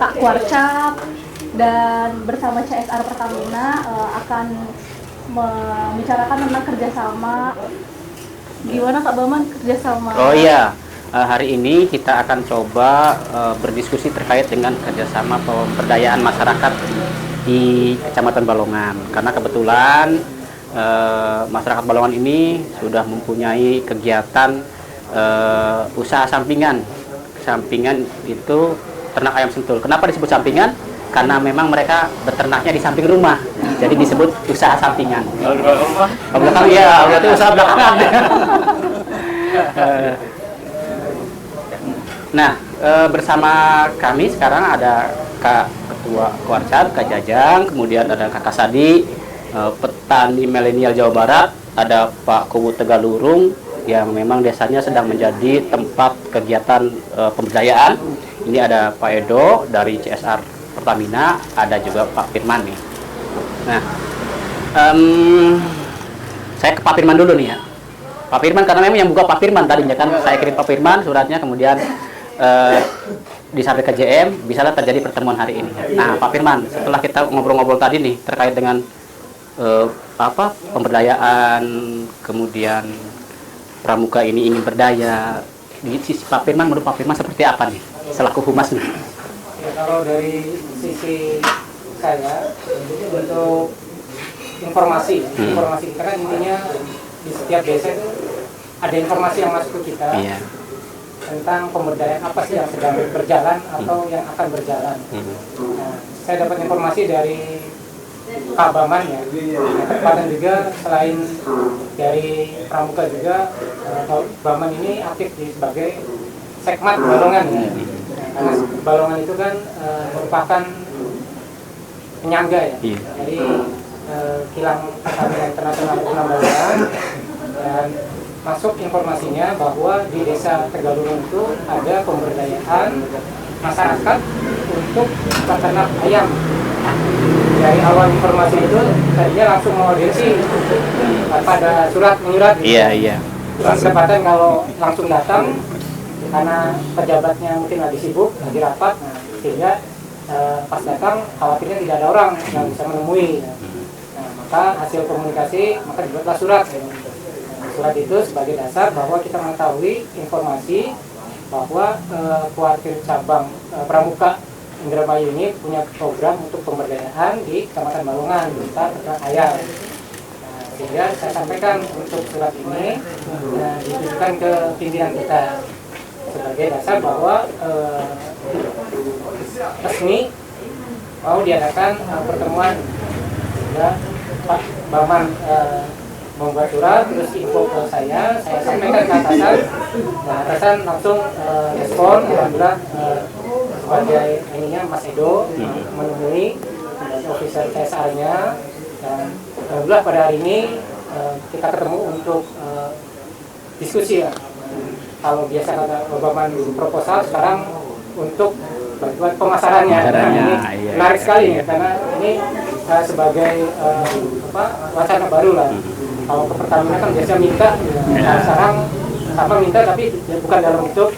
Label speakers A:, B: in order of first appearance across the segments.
A: Kak Kuarcap dan bersama CSR Pertamina akan membicarakan tentang kerjasama. Gimana Kak Baman kerjasama?
B: Oh iya, hari ini kita akan coba berdiskusi terkait dengan kerjasama pemberdayaan masyarakat di Kecamatan Balongan. Karena kebetulan masyarakat Balongan ini sudah mempunyai kegiatan usaha sampingan. Sampingan itu ternak ayam sentul. Kenapa disebut sampingan? Karena memang mereka beternaknya di samping rumah, jadi disebut usaha sampingan. Belakang ya, berarti usaha belakangan. Nah, bersama kami sekarang ada Kak Ketua Kuarcap, Kak Jajang, kemudian ada Kakak Sadi, petani milenial Jawa Barat, ada Pak Kuwu Tegalurung yang memang desanya sedang menjadi tempat kegiatan pemberdayaan. Ini ada Pak Edo dari CSR Pertamina, ada juga Pak Firman nih. Nah, saya ke Pak Firman dulu nih ya. Pak Firman, karena memang yang buka Pak Firman tadinya kan, saya kirim Pak Firman suratnya, kemudian disampaikan ke JM, bisalah terjadi pertemuan hari ini. Nah, Pak Firman, setelah kita ngobrol-ngobrol tadi nih terkait dengan pemberdayaan, kemudian pramuka ini ingin berdaya, di sisi Pak Firman, menurut Pak Firman seperti apa nih selaku humas nih?
C: Ya, kalau dari sisi saya untuk informasi kita kan intinya di setiap desa itu ada informasi yang masuk ke kita tentang pemberdayaan apa sih yang sedang berjalan atau yang akan berjalan. Nah, saya dapat informasi dari Kabaman ya, dan juga selain dari pramuka juga Baman ini aktif sebagai sekmat Balongan ya. Karena Balongan itu kan merupakan penyangga ya, jadi kilang pertamina internasional Balongan, dan masuk informasinya bahwa di desa Tegalurung itu ada pemberdayaan masyarakat untuk peternak ayam. Dari awal informasi itu tadinya langsung mengoordinasi pada surat menyurat.
B: Iya.
C: Kesempatan kalau langsung datang karena pejabatnya mungkin lagi sibuk, lagi rapat, nah, sehingga pas datang khawatirnya tidak ada orang yang bisa menemui. Nah, maka hasil komunikasi maka dibuatlah surat. Surat itu sebagai dasar bahwa kita mengetahui informasi bahwa Kuartir cabang Pramuka Indramayu ini punya program untuk pemberdayaan di Kecamatan Balongan berupa peternak ayam. Nah, sehingga saya sampaikan untuk surat ini ditujukan ke pimpinan kita sebagai dasar bahwa resmi mau diadakan pertemuan. Sehingga Pak Baman membuat surat, terus info ke saya sampaikan ke atasan, dan atasan langsung respon, alhamdulillah sebagai ininya Mas Edo menemui officer CSR-nya, dan alhamdulillah pada hari ini kita ketemu untuk diskusi ya. Kalau biasa kata Baman proposal, sekarang untuk bantuan pemasarannya. Ini menarik sekali ya, karena ini sebagai wacana baru lah. Kalau ke Pertamina kan biasa minta, sekarang sama minta tapi bukan dalam bentuk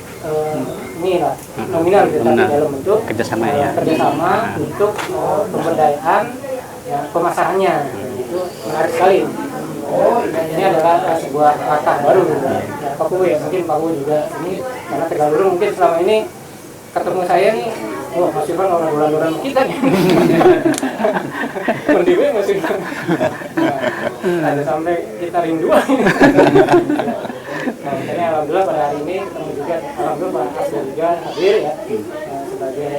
C: ini lah nominal gitu, tapi dalam bentuk kerjasama untuk pemberdayaan ya, pemasarannya. Itu menarik sekali. Ini adalah sebuah langkah baru gitu. Ya, Pak Kuwu ya, mungkin Pak Kuwu juga ini karena Tegalurung mungkin selama ini ketemu saya nih, Mas Irfan orang bulan-bulan kita nih. Mendiwe Mas Irfan. Ada sampai kita rindu. Nah, makanya alhamdulillah pada hari ini ketemu juga, alhamdulillah Pak Asda juga hadir ya sebagai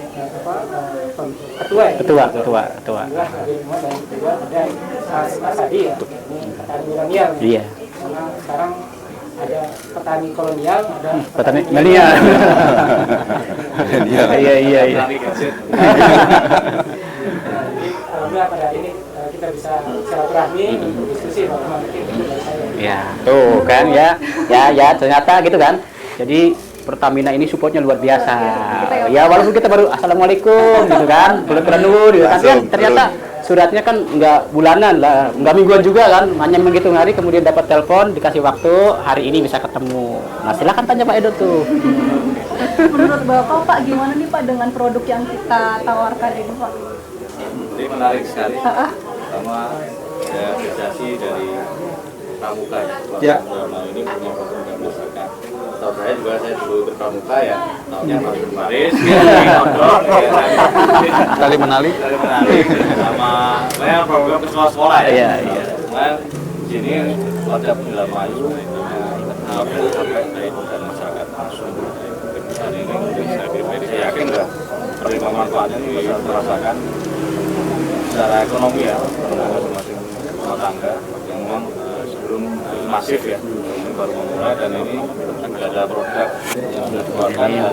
C: ketua ya.
B: Ketua.
C: Alhamdulillah hadir semua, dan juga ada Mas Sadi ya. Ini petani milenial.
B: Iya.
C: Karena sekarang ada petani kolonial, ada
B: petani milenial. Iya.
C: Alhamdulillah pada hari ini kita bisa silaturahmi untuk diskusi bagaimana mungkin dari saya.
B: Ya, tuh kan ya ternyata gitu kan. Jadi Pertamina ini supportnya luar biasa. Ya walaupun kita baru assalamualaikum gitu kan, bulan dulu gitu kan, ternyata suratnya kan nggak bulanan lah, nggak mingguan juga kan, hanya menghitung hari, kemudian dapat telepon, dikasih waktu, hari ini bisa ketemu. Nah silakan tanya Pak Edo tuh.
A: Menurut Bapak, Pak, gimana nih Pak dengan produk yang kita tawarkan ini Pak?
D: Ini menarik sekali.
A: Ah,
D: Pertama, saya apresiasi dari Pramuka
B: Ya.
D: Selama ini punya program masyarakat. Tahu saya juga, saya dulu berpramuka ya, tahunya masuk Paris, nonton,
B: Tali menali.
D: sama saya program ke sekolah-sekolah ya.
B: Iya, iya.
D: Cuma di sini ada Indramayu, sampai dari dan masyarakat langsung. Dan ini saya yakin lah penerima manfaatnya ini bisa merasakan secara ekonomi ya, masing-masing rumah tangga yang memang sebelum masif ya, ini baru memulai dan ini sudah ada produk yang sudah dikeluarkan ya.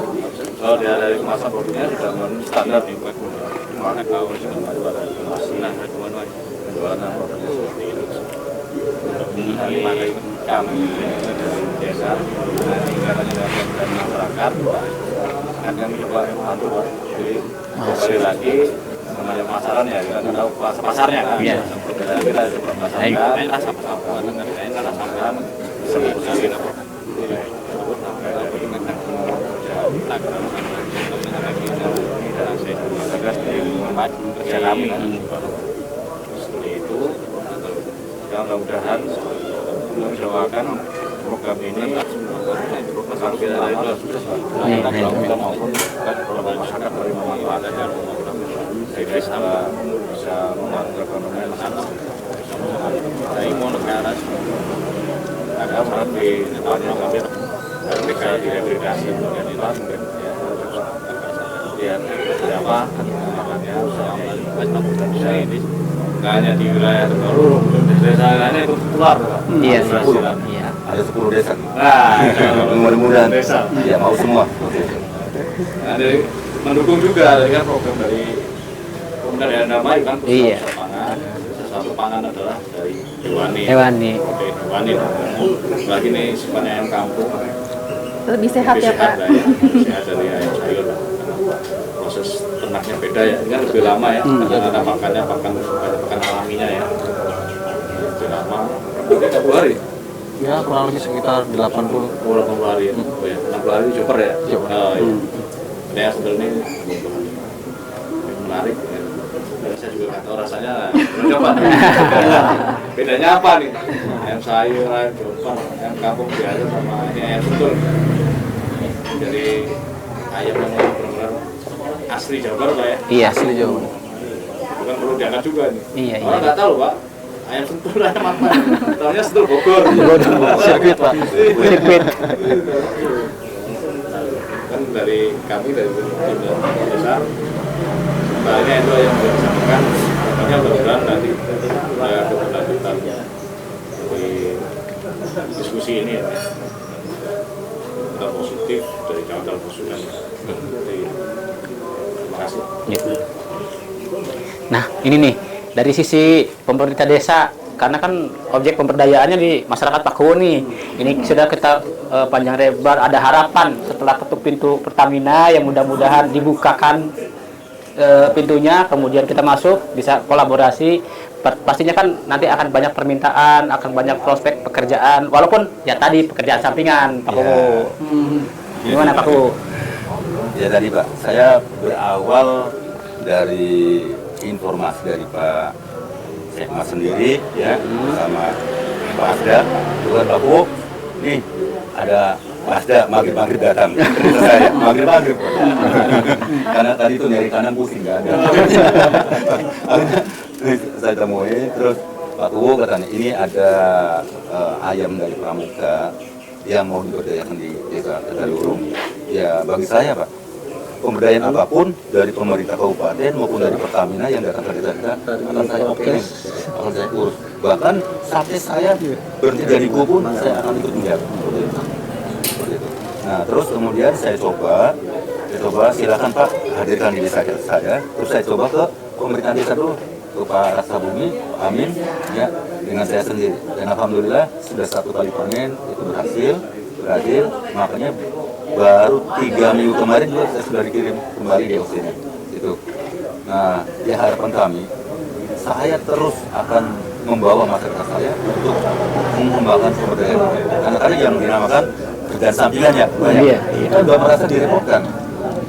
D: Kalau dari kemasan produknya sudah memenuhi standar di market tahu sudah ada kemasan penjualan produknya seperti itu. Ini kami dari desa nanti katanya dari masyarakat akan mencoba membantu jadi kembali lagi namanya pemasaran ya, kita nggak tahu pasarnya kan.
B: Iya.
D: Kita coba pasarkan sampah-sampah dengan rasa sampean sebesar ini apa kerja kami seperti itu. Yang mudah-mudahan mendoakan program ini besar kita kita maupun kalau masyarakat menerima manfaat dan sehingga bisa membangun ekonomi dari mau negara ada sangat di depannya hampir mereka direhabilitasi menjadi mungkin ya berapa makanya saya ini nggak hanya di wilayah terbaru, desa-desanya itu keluar.
B: Iya,
D: iya.
E: Ada 10 desa.
D: Nah,
E: mudah-mudahan
D: desa.
E: Ya mau semua.
D: Nah, dari mendukung juga dengan program dari Pemberdayaan Damai kan
B: Iya.
D: pangan. Satu pangan adalah dari hewani. Oke, hewani. Lagi nih sifatnya ayam kampung.
A: lebih sehat
D: Lebih
A: ya Pak.
D: lah ya. Sehat dari ayam sayur. Proses ternaknya beda ya, ini kan lebih lama ya, karena ada pakannya, pakan alaminya ya, lebih lama. Berarti 60 hari?
F: Ya kurang lebih sekitar 80.
D: 80 hari ya, oh ya, 60 hari joper ya?
F: Joper.
D: Oh iya. Ini yang sebenarnya menarik ya. Saya juga nggak tahu rasanya, belum coba. Bedanya apa nih? Ayam sayur, ayam joper, ayam kampung biasa sama ini ayam sentul. Dari ayam yang benar-benar asli Jawa Barat Pak ya?
B: Iya.
F: Asli Jawa.
D: Bukan perlu diangkat juga nih.
B: Iya,
D: Orang
B: iya.
D: nggak tahu Pak, ayam sentul ayam apa? Tahunya sentul Bogor.
F: Sirkuit Pak.
B: Sirkuit.
D: Kan dari kami dari tim desa, sebenarnya itu yang sudah disampaikan. Makanya mudah-mudahan nanti ada keberlanjutan dari diskusi ini ya. Kita positif dari calon konsumen. Terima kasih.
B: Ya. Nah, ini nih dari sisi pemerintah desa, karena kan objek pemberdayaannya di masyarakat Pakuwon nih. Ini sudah kita panjang lebar, ada harapan setelah ketuk pintu Pertamina yang mudah-mudahan dibukakan pintunya, kemudian kita masuk, bisa kolaborasi. Pastinya kan nanti akan banyak permintaan, akan banyak prospek pekerjaan, walaupun ya tadi pekerjaan sampingan, Pak Kuwu. Gimana Pak Kuwu?
E: Ya tadi Pak, saya berawal dari informasi dari Pak Sekmas sendiri ya, sama Pak Asda, juga Pak Bu, nih ada Pak Asda maghrib datang, saya maghrib. Karena tadi itu nyari kanan pusing nggak ada. Saya temui, terus Pak Bu katanya ini ada ayam dari Pramuka yang mau diberdayakan di desa Tegalurung. Ya bagi saya Pak, pemberdayaan apapun dari pemerintah kabupaten maupun dari Pertamina yang datang ke desa kita akan saya oke, akan saya urus. Bahkan sampai saya berhenti dari gua pun saya akan ikut menjaga. Seperti itu. Nah terus kemudian saya coba silakan Pak hadirkan di desa saya. Terus saya coba ke pemerintah desa dulu, ke Pak Rasa Bumi, Pak Amin, ya dengan saya sendiri. Dan alhamdulillah sudah 1 kali panen itu berhasil. Makanya baru 3 minggu kemarin juga saya sudah dikirim kembali di sini itu. Nah, ya harapan kami, saya terus akan membawa masyarakat saya untuk mengembangkan pemberdayaan. Karena tadi yang dinamakan kerjaan sampingannya banyak.
B: Iya.
E: Kita nggak merasa direpotkan.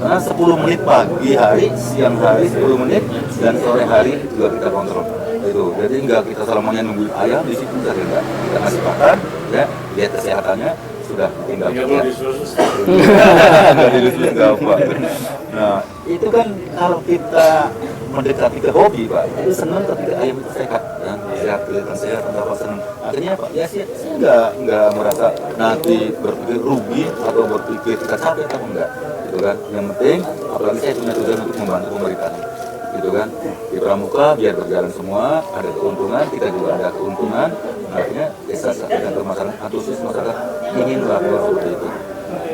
E: Karena 10 menit pagi hari, siang hari 10 menit, dan sore hari juga kita kontrol. Itu. Jadi nggak kita selamanya nunggu ayam di situ, enggak. Kita ngasih makan, ya, lihat kesehatannya, sudah tinggal.
D: Nggak disus.
E: Nggak dilus-lus, nggak apa. Nah, itu kan kalau kita mendekati ke hobi, Pak, itu senang ketika ayam itu sehat, ya, sehat, kelihatan sehat, apa senang. Akhirnya Pak, ya saya nggak merasa nanti berpikir rugi atau berpikir kita capek atau enggak, gitu kan. Yang penting, apalagi saya punya tujuan untuk membantu pemerintah, gitu kan. Di Pramuka biar berjalan semua, ada keuntungan, kita juga ada keuntungan. Akhirnya desa dan masyarakat, antusias masyarakat ingin melakukan seperti itu.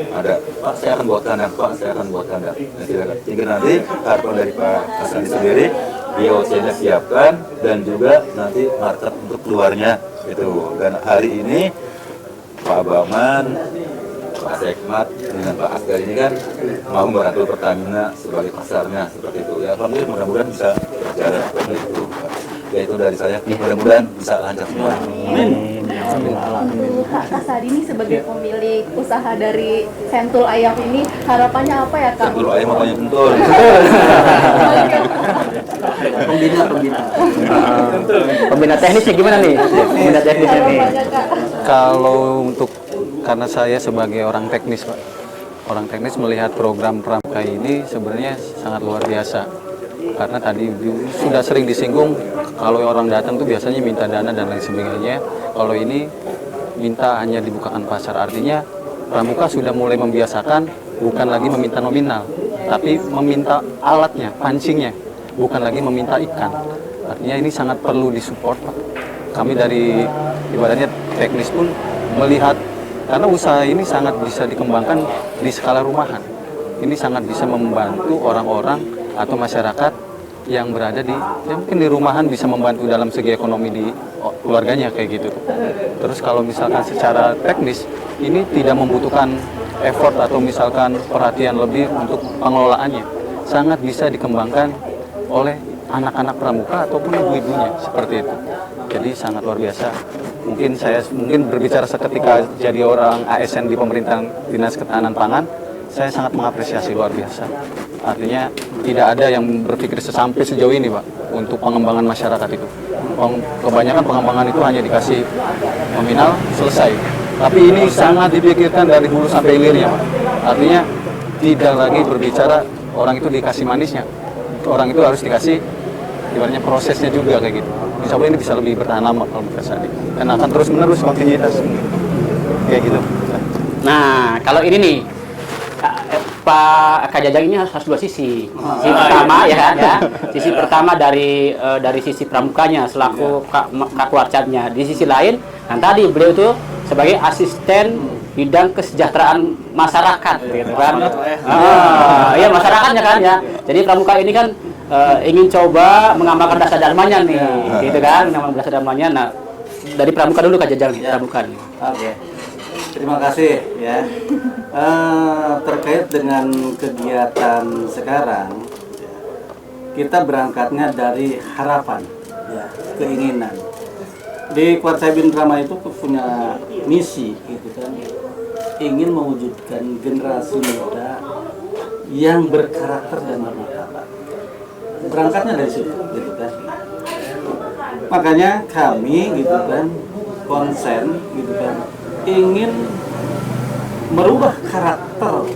E: Ada, Pak saya akan buat kandang, Pak saya akan buat kandang. Nah, silakan. Hingga nanti harapan dari Pak Hasan sendiri, BOC-nya siapkan dan juga nanti market untuk keluarnya itu. Dan hari ini Pak Baman, Pak Sekmat dengan Pak Asgar ini kan mau membantu Pertamina sebagai pasarnya seperti itu. Ya alhamdulillah mudah-mudahan bisa berjalan seperti itu. Ya itu dari saya. Mudah-mudahan bisa lancar semua. Amin.
A: Kak Sadi ini sebagai pemilik usaha dari Sentul Ayam ini, harapannya apa ya Kak?
E: Sentul ayam apa yang bentul?
B: Pembina teknisnya gimana nih? Pembina teknisnya nih.
A: Harapannya Kak?
F: Kalau untuk, karena saya sebagai orang teknis Pak, orang teknis melihat program Pramuka ini sebenarnya sangat luar biasa. Karena tadi sudah sering disinggung, kalau orang datang tuh biasanya minta dana dan lain sebagainya. Kalau ini minta hanya dibukakan pasar, artinya Pramuka sudah mulai membiasakan bukan lagi meminta nominal, tapi meminta alatnya, pancingnya, bukan lagi meminta ikan. Artinya ini sangat perlu disupport Pak. Kami dari ibaratnya teknis pun melihat, karena usaha ini sangat bisa dikembangkan di skala rumahan. Ini sangat bisa membantu orang-orang atau masyarakat yang berada di, ya mungkin di rumahan, bisa membantu dalam segi ekonomi di keluarganya kayak gitu. Terus kalau misalkan secara teknis ini tidak membutuhkan effort atau misalkan perhatian lebih untuk pengelolaannya, sangat bisa dikembangkan oleh anak-anak pramuka ataupun ibu-ibunya seperti itu. Jadi sangat luar biasa. Mungkin saya berbicara seketika jadi orang ASN di pemerintahan Dinas Ketahanan Pangan, saya sangat mengapresiasi luar biasa. Artinya tidak ada yang berpikir sampai sejauh ini Pak untuk pengembangan masyarakat itu. Kebanyakan pengembangan itu hanya dikasih nominal selesai. Tapi ini sangat dipikirkan dari hulu sampai hilirnya Pak. Artinya tidak lagi berbicara orang itu dikasih manisnya. Orang itu harus dikasih ibaratnya prosesnya juga kayak gitu. Insya Allah ini bisa lebih bertahan lama kalau menurut saya. Dan akan terus menerus kontinuitas kayak gitu.
B: Nah, kalau ini nih Pak Kak Jajang ini harus dua sisi. Sisi pertama ya, sisi pertama dari sisi pramukanya selaku Kak Warcatnya. Di sisi lain, dan tadi beliau itu sebagai asisten bidang kesejahteraan masyarakat, gitu kan? Iya masyarakatnya kan ya. Jadi pramuka ini kan ingin coba mengamalkan dasar dharmanya nih, gitu kan? Mengamalkan dasar dharmanya. Nah, dari pramuka dulu Kak Jajang nih, pramuka nih.
G: Oke. Terima kasih ya. Terkait dengan kegiatan sekarang, kita berangkatnya dari harapan, ya, keinginan. Di Kuarsaibin Krama itu punya misi, gitu kan, ingin mewujudkan generasi muda yang berkarakter dan bermartabat. Berangkatnya dari situ, gitu kan. Makanya kami, gitu kan, konsen, gitu kan, ingin merubah karakter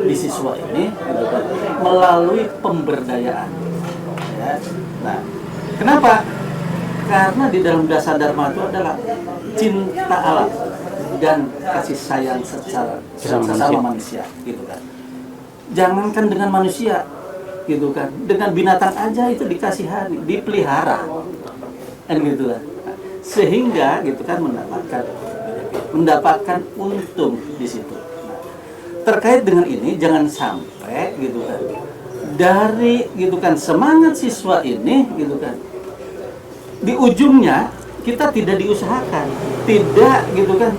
G: di siswa ini, gitu kan, melalui pemberdayaan. Ya. Nah, kenapa? Karena di dalam dasar dharma itu adalah cinta alam dan kasih sayang secara sesama manusia, gitu kan. Jangankan dengan manusia, gitu kan, dengan binatang aja itu dikasihani, dipelihara, kan gitu kan. Sehingga gitu kan mendapatkan untung di situ. Nah, terkait dengan ini jangan sampai gitu kan dari gitu kan semangat siswa ini gitu kan di ujungnya kita tidak diusahakan, tidak gitu kan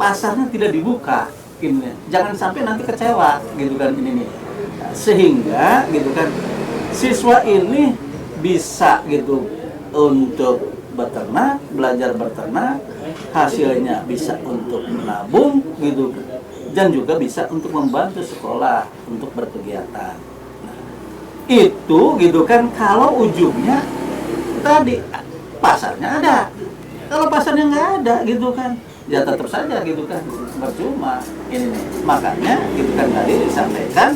G: pasarnya tidak dibuka, gitu kan. Jangan sampai nanti kecewa gitu kan ini nih. Nah, sehingga gitu kan siswa ini bisa gitu untuk beternak, belajar beternak, hasilnya bisa untuk menabung gitu, dan juga bisa untuk membantu sekolah untuk berkegiatan. Nah, itu gitu kan kalau ujungnya tadi pasarnya ada. Kalau pasarnya nggak ada gitu kan, ya tetap saja gitu kan percuma ini. Makanya gitu kan tadi disampaikan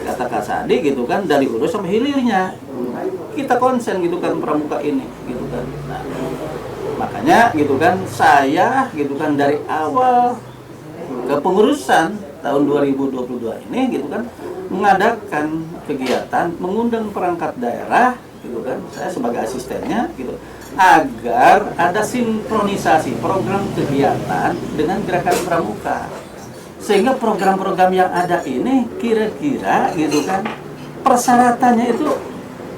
G: kata Kak Sadi gitu kan, dari hulu sampai hilirnya kita konsen gitu kan pramuka ini gitu kan. Nah, makanya gitu kan saya gitu kan dari awal kepengurusan tahun 2022 ini gitu kan mengadakan kegiatan, mengundang perangkat daerah gitu kan, saya sebagai asistennya gitu, agar ada sinkronisasi program kegiatan dengan gerakan pramuka, sehingga program-program yang ada ini kira-kira gitu kan persyaratannya itu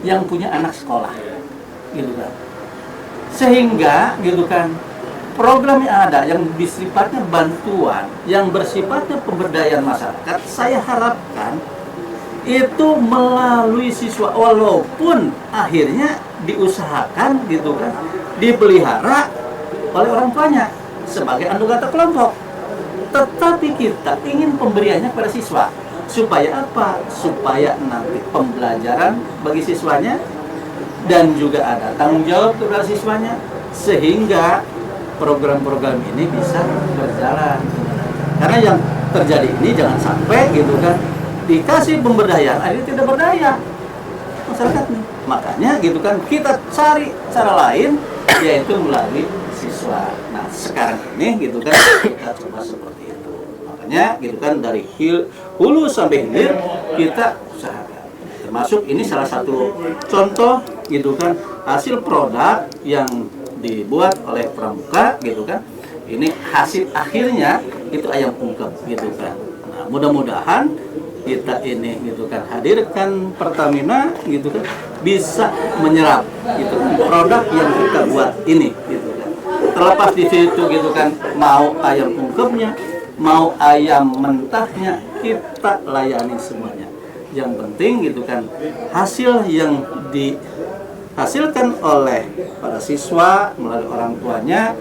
G: yang punya anak sekolah gitu kan, sehingga gitu kan program yang ada yang bersifatnya bantuan, yang bersifatnya pemberdayaan masyarakat, saya harapkan itu melalui siswa, walaupun akhirnya diusahakan gitu kan dipelihara oleh orang tuanya sebagai anggota kelompok, tetapi kita ingin pemberiannya pada siswa supaya apa? Supaya nanti pembelajaran bagi siswanya dan juga ada tanggung jawab kepada siswanya, sehingga program-program ini bisa berjalan. Karena yang terjadi ini jangan sampai gitu kan dikasih pemberdayaan akhirnya tidak berdaya masyarakat nih. Makanya gitu kan kita cari cara lain, yaitu melalui siswa. Nah sekarang ini gitu kan kita coba seperti itu. Makanya gitu kan dari hulu sampai hilir kita usahakan. Termasuk ini salah satu contoh gitu kan hasil produk yang dibuat oleh pramuka gitu kan. Ini hasil akhirnya itu ayam ungkep gitu kan. Nah mudah-mudahan kita ini gitu kan hadirkan Pertamina gitu kan bisa menyerap gitu kan produk yang kita buat ini gitu kan. Terlepas di situ gitu kan mau ayam ungkepnya, mau ayam mentahnya, kita layani semuanya. Yang penting gitu kan hasil yang dihasilkan oleh para siswa melalui orang tuanya,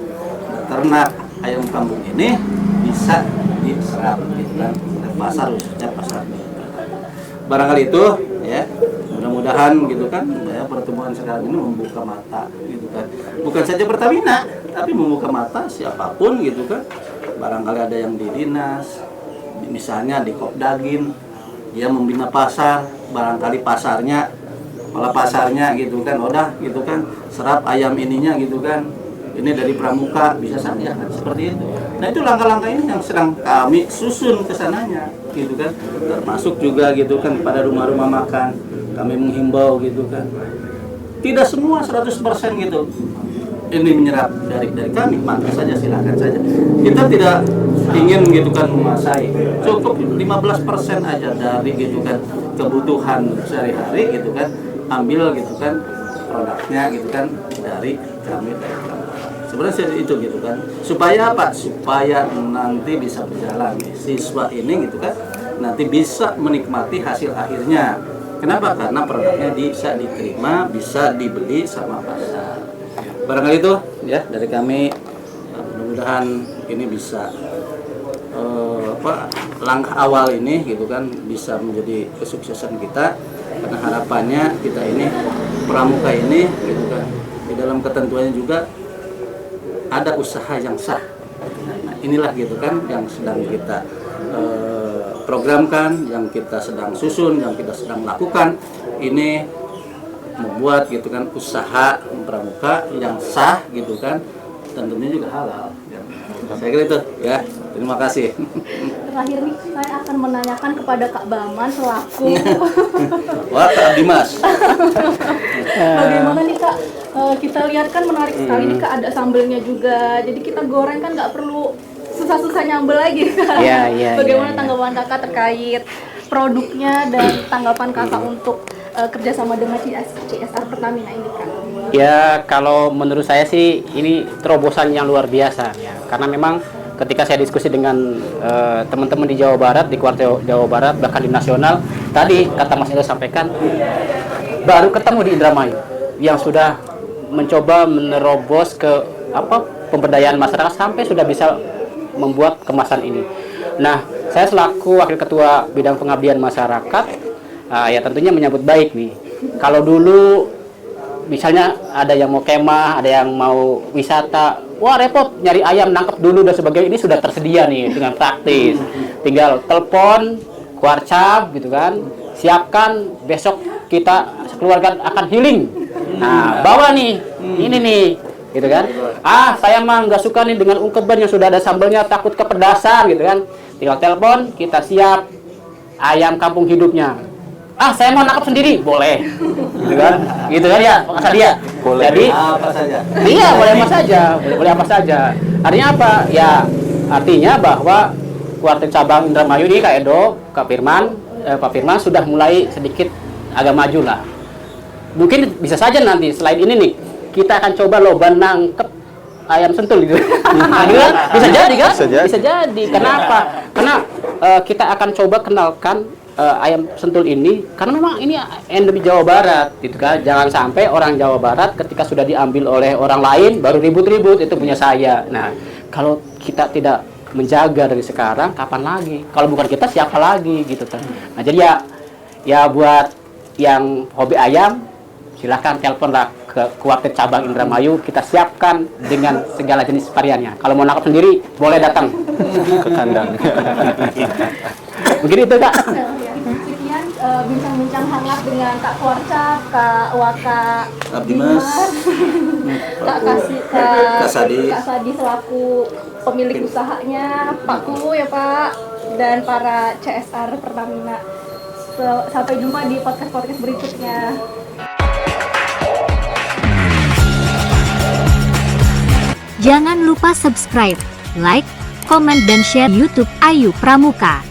G: ternak ayam kampung ini bisa diserap gitu kan oleh pasar, khususnya pasar. Barangkali itu ya, mudah-mudahan gitu kan ya, pertemuan sekarang ini membuka mata gitu kan, bukan saja Pertamina tapi membuka mata siapapun gitu kan. Barangkali ada yang di dinas, misalnya di Kopdagin, dia membina pasar, barangkali pasarnya malah pasarnya gitu kan udah gitu kan serap ayam ininya gitu kan, ini dari pramuka, bisa saja kan seperti itu. Nah itu langkah-langkah ini yang sedang kami susun ke sananya gitu kan, termasuk juga gitu kan pada rumah-rumah makan kami menghimbau gitu kan, tidak semua 100% gitu ini menyerap dari kami, maka saja silakan saja, kita tidak ingin gitu kan menguasai, cukup 15% aja dari gitu kan kebutuhan sehari-hari gitu kan, ambil gitu kan produknya gitu kan dari kami. Sebenarnya itu gitu kan, supaya apa? Supaya nanti bisa berjalan siswa ini gitu kan, nanti bisa menikmati hasil akhirnya. Kenapa? Karena produknya bisa diterima, bisa dibeli sama pasar. Barangkali itu ya dari kami, mudah-mudahan ini bisa langkah awal ini gitu kan bisa menjadi kesuksesan kita, karena harapannya kita ini pramuka ini gitu kan di dalam ketentuannya juga ada usaha yang sah. Nah, inilah gitu kan yang sedang kita programkan, yang kita sedang susun, yang kita sedang lakukan. Ini membuat gitu kan usaha pramuka yang sah gitu kan, tentunya juga halal. Saya kira itu ya. Terima kasih.
A: Terakhir nih, saya akan menanyakan kepada Kak Baman selaku
G: Wah, Kak Dimas.
A: bagaimana nih Kak, kita lihat kan menarik sekali nih Kak, ada sambelnya juga, jadi kita goreng kan nggak perlu susah-susah nyambel lagi Kak. Bagaimana tanggapan Kakak terkait produknya dan tanggapan Kakak untuk kerjasama dengan CSR Pertamina ini Kak?
B: Ya, kalau menurut saya sih ini terobosan yang luar biasa ya, karena memang ketika saya diskusi dengan teman-teman di Jawa Barat, di Kuartal Jawa Barat, bahkan di nasional, tadi kata Mas Elo sampaikan, baru ketemu di Indramayu yang sudah mencoba menerobos ke pemberdayaan masyarakat sampai sudah bisa membuat kemasan ini. Nah, saya selaku Wakil Ketua Bidang Pengabdian Masyarakat, ya tentunya menyambut baik nih. Kalau dulu misalnya ada yang mau kemah, ada yang mau wisata, wah repot nyari ayam, nangkep dulu dan sebagainya. Ini sudah tersedia nih dengan praktis. Tinggal telepon, kuarcap gitu kan, siapkan, besok kita sekeluarga akan healing. Nah, bawa nih, ini nih, gitu kan. Saya mah nggak suka nih dengan ungkeban yang sudah ada sambelnya, takut kepedasan gitu kan. Tinggal telepon, kita siap ayam kampung hidupnya. Saya mau nangkap sendiri, boleh, gitu kan ya, kata dia.
F: Boleh.
B: Jadi
F: Apa saja.
B: iya, boleh apa saja, boleh apa saja. Artinya apa? Ya, artinya bahwa kuartet cabang Indramayu ini Kak Edo, Pak Firman sudah mulai sedikit agak maju lah. Mungkin bisa saja nanti selain ini nih, kita akan coba lomba nangkep ayam sentul gitu. Bisa jadi kan? Bisa jadi. Kenapa? Karena kita akan coba kenalkan ayam sentul ini karena memang ini endemi Jawa Barat gitu kan. Jangan sampai orang Jawa Barat ketika sudah diambil oleh orang lain baru ribut-ribut itu punya saya. Nah, kalau kita tidak menjaga dari sekarang, kapan lagi? Kalau bukan kita siapa lagi gitu kan. Nah, jadi ya buat yang hobi ayam silahkan teleponlah ke kuartet cabang Indramayu, kita siapkan dengan segala jenis variannya. Kalau mau nangkap sendiri boleh datang
F: Ke kandang.
B: Mungkin itu Kak.
A: Sekian bincang-bincang hangat dengan Kak Kuarcap, Kak Waka,
G: Abdimas,
A: Kak
G: Sadi
A: selaku pemilik usahanya, Pak Ku ya Pak, dan para CSR Pertamina. Sampai jumpa di podcast-podcast berikutnya.
H: Jangan lupa subscribe, like, komen, dan share YouTube Ayu Pramuka.